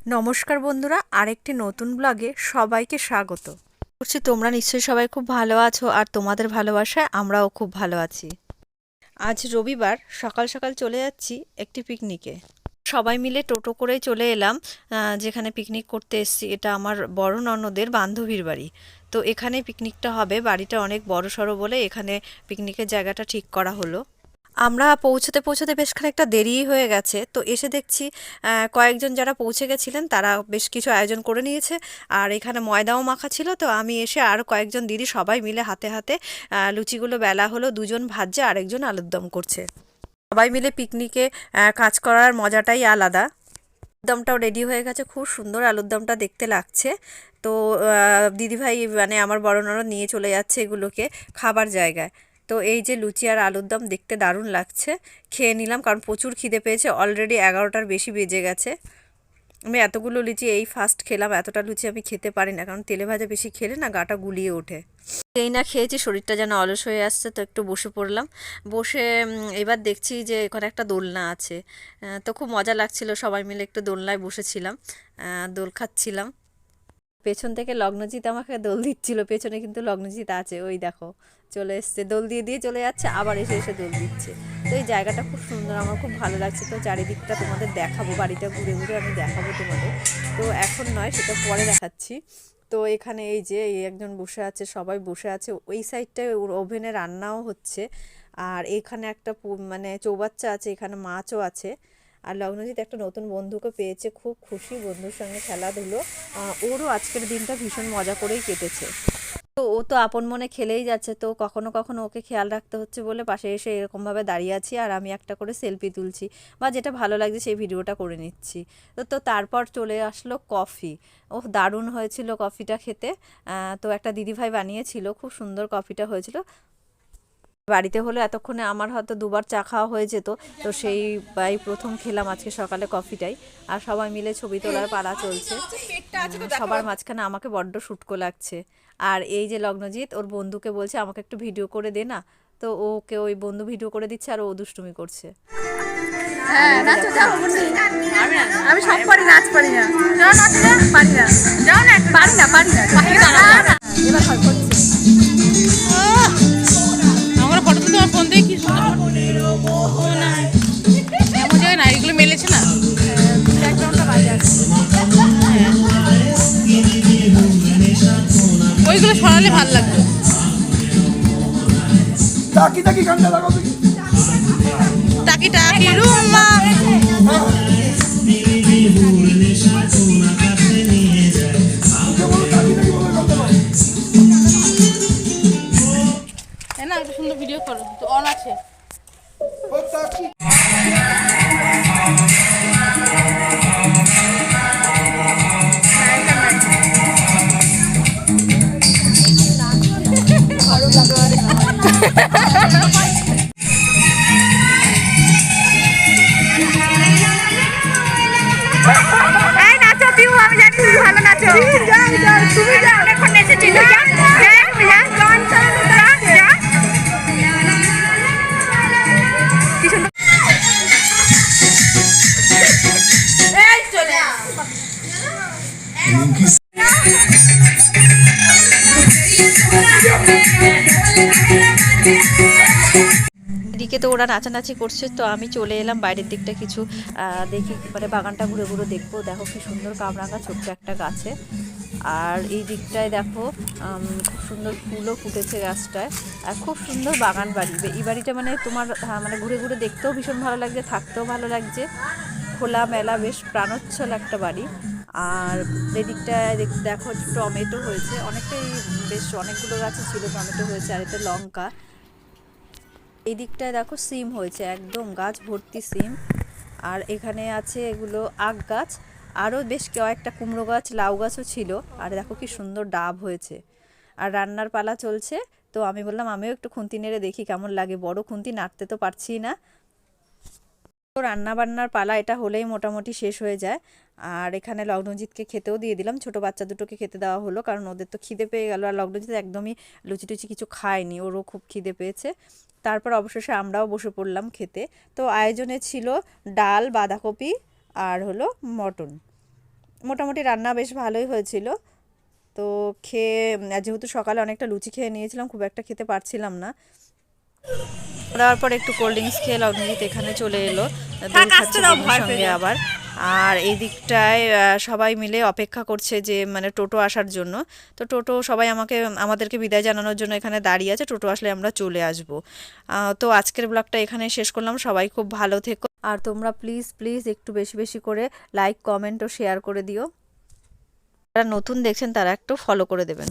নমস্কার বন্ধুরা, আরেকটি নতুন ব্লগে সবাইকে স্বাগত করছি। তোমরা নিশ্চয়ই সবাই খুব ভালো আছো, আর তোমাদের ভালোবাসায় আমরাও খুব ভালো আছি। আজ রবিবার সকাল সকাল চলে যাচ্ছি একটি পিকনিকে। সবাই মিলে টোটো করেই চলে এলাম। যেখানে পিকনিক করতে এসেছি, এটা আমার বড় ননদের বান্ধবীর বাড়ি। তো এখানে পিকনিকটা হবে। বাড়িটা অনেক বড় সড়ো বলে এখানে পিকনিকের জায়গাটা ঠিক করা হলো। আমরা পৌঁছতে পৌঁছতে বেশ খানিকটা দেরিই হয়ে গেছে। তো এসে দেখছি কয়েকজন যারা পৌঁছে গেছিলেন তারা বেশ কিছু আয়োজন করে নিয়েছে। আর এখানে ময়দাও মাখা ছিল। তো আমি এসে আর কয়েকজন দিদি সবাই মিলে হাতে হাতে লুচিগুলো বেলা হলো। দুজন ভাজছে, আরেকজন আলুর দম করছে। সবাই মিলে পিকনিকে কাজ করার মজাটাই আলাদা। আলুর দমটাও রেডি হয়ে গেছে, খুব সুন্দর আলুর দমটা দেখতে লাগছে। তো দিদিভাই মানে আমার বড় ননদ নিয়ে চলে যাচ্ছে এগুলোকে খাবার জায়গায়। তো এই যে লুচি আর আলুর দম দেখতে দারুণ লাগছে। খেয়ে নিলাম, কারণ প্রচুর খিদে পেয়েছে। অলরেডি 11টার বেশি বেজে গেছে। আমি এতগুলো লুচি এই ফার্স্ট খেলাম। এতটা লুচি আমি খেতে পারি না, কারণ তেলে ভাজা বেশি খেলে না গাটা গুলিয়ে ওঠে। এই না খেয়েছি, শরীরটা যেন অলস হয়ে আসছে। তো একটু বসে পড়লাম। বসে এবার দেখছি যে এখানে একটা দোলনা আছে। তো খুব মজা লাগছিল, সবাই মিলে একটু দোলনায় বসেছিলাম, দোল খাচ্ছিলাম। পেছন থেকে লগ্নজিৎ আমাকে দোল দিচ্ছিল। পেছনে কিন্তু লগ্নজিৎ আছে, ওই দেখো চলে এসছে, দোল দিয়ে দিয়ে চলে যাচ্ছে, আবার এসে এসে দোল দিচ্ছে। তো এই জায়গাটা খুব সুন্দর, আমার খুব ভালো লাগছে। তো চারিদিকটা তোমাদের দেখাবো, বাড়িটা ঘুরে ঘুরে আমি দেখাবো তোমাদের। তো এখন নয়, সেটা পরে দেখাচ্ছি। তো এখানে এই যে এই একজন বসে আছে, সবাই বসে আছে। ওই সাইডটায় ওভেনে রান্নাও হচ্ছে। আর এখানে একটা মানে চৌবাচ্চা আছে, এখানে মাছও আছে। আর লগ্নজিৎ একটা নতুন বন্ধুকে পেয়েছে, খুব খুশি। বন্ধুর সঙ্গে খেলাধুলো, ওরও আজকের দিনটা ভীষণ মজা করেই কেটেছে। তো ও তো আপন মনে খেলেই যাচ্ছে। তো কখনো কখনো ওকে খেয়াল রাখতে হচ্ছে বলে পাশে এসে এরকমভাবে দাঁড়িয়ে আছি, আর আমি একটা করে সেলফি তুলছি বা যেটা ভালো লাগছে সেই ভিডিওটা করে নিচ্ছি। তো তারপর চলে আসলো কফি। দারুণ হয়েছিল কফিটা খেতে। তো একটা দিদিভাই বানিয়েছিল, খুব সুন্দর কফিটা হয়েছিল। বাড়িতে হলে এতক্ষণে আমার হয়তো দুবার চা খাওয়া হয়ে যেত। তো সেই প্রথম খেলাম আজকে সকালে কফিটাই। আর সবাই মিলে ছবি তোলার পালা চলছে। সবার মাঝখানে আমাকে বড্ড শুটকো লাগছে। আর এই যে লগ্নজিৎ ওর বন্ধুকে বলছে আমাকে একটু ভিডিও করে দে না। তো ওকে ওই বন্ধু ভিডিও করে দিচ্ছে, আর ও দুষ্টুমি করছে। হ্যাঁ নাচো যাও আমি সব পারি, নাচ পারি না। যাও নাচো, যাও পারি না, যাও না পারি না পারি না এবার হয় করছে। আমার ফটো তো তোমার ফোন দিয়ে কি সুন্দর এমন জায়গায় না এগুলো মেলেছে না। ব্যাকগ্রাউন্ডটা বাজে আছে। ওইগুলো সরালে ভালো লাগতো। টাকি টাকি গানটা লাগাও তুমি। টাকি টাকি রুমা না একটা সুন্দর ভিডিও করো তো, অন আছে। ও টাকি এই নাচো পিউ, আমি জানি তুমি ভালো নাচো। যাও যাও তুমি যাও, এখন নেচেছি তো যাও যাও গান চালানো যাও যাও। কি সুন্দর এই চলে এদিকে তো ওরা নাচানাচি করছে। তো আমি চলে এলাম বাইরের দিকটা কিছু দেখি, মানে বাগানটা ঘুরে ঘুরে দেখবো। দেখো কি সুন্দর কামরাঙা ছোট্ট একটা গাছে। আর এই দিকটায় দেখো খুব সুন্দর ফুলও ফুটেছে গাছটায়। আর খুব সুন্দর বাগান বাড়ি। এই বাড়িটা মানে তোমার মানে ঘুরে ঘুরে দেখতেও ভীষণ ভালো লাগছে, থাকতেও ভালো লাগছে। খোলা মেলা বেশ প্রাণোচ্ছল একটা বাড়ি। আর এদিকটায় দেখো টমেটো হয়েছে অনেকটাই, বেশ অনেকগুলো গাছই ছিল, টমেটো হয়েছে। আর এটা লঙ্কা। এই দিকটায় দেখো সিম হয়েছে, একদম গাছ ভর্তি সিম। আর এখানে আছে এগুলো আখ গাছ। আরও বেশ কয়েকটা কুমড়ো গাছ, লাউ গাছও ছিল। আর দেখো কি সুন্দর ডাব হয়েছে। আর রান্নার পালা চলছে। তো আমি বললাম আমিও একটু খুন্তি নেড়ে দেখি কেমন লাগে। বড় খুন্তি, নাড়তে তো পারছি না। তো রান্না বান্নার পালা এটা হলেই মোটামুটি শেষ হয়ে যায়। আর এখানে লগ্নজিৎকে খেতেও দিয়ে দিলাম। ছোট বাচ্চা দুটোকে খেতে দেওয়া হলো, কারণ ওদের তো খিদে পেয়ে গেল। আর লগ্নজিৎ একদমই লুচি টুচি কিছু খায়নি, ওরও খুব খিদে পেয়েছে। তারপর অবশেষে আমরাও বসে পড়লাম খেতে। তো আয়োজনে ছিল ডাল, বাঁধাকপি আর হলো মটন। মোটামুটি রান্না বেশ ভালোই হয়েছিল। তো খেয়ে যেহেতু সকালে অনেকটা লুচি খেয়ে নিয়েছিলাম, খুব একটা খেতে পারছিলাম না। দেওয়ার পর একটু কোল্ড ড্রিঙ্কস খেয়ে লগ্নজিৎ এখানে চলে এলো, দোল খাচ্ছে বন্ধুর সঙ্গে আবার। আর এই দিকটায় সবাই মিলে অপেক্ষা করছে যে মানে টোটো আসার জন্য। তো টোটো সবাই আমাদেরকে বিদায় জানানোর জন্য এখানে দাঁড়িয়ে আছে, টোটো আসলে আমরা চলে আসব। তো আজকের ব্লগটা এখানে শেষ করলাম। সবাই খুব ভালো থেকো, আর তোমরা প্লিজ প্লিজ একটু বেশি বেশি করে লাইক, কমেন্ট ও শেয়ার করে দিও। যারা নতুন দেখছেন তারা একটু ফলো করে দেবেন।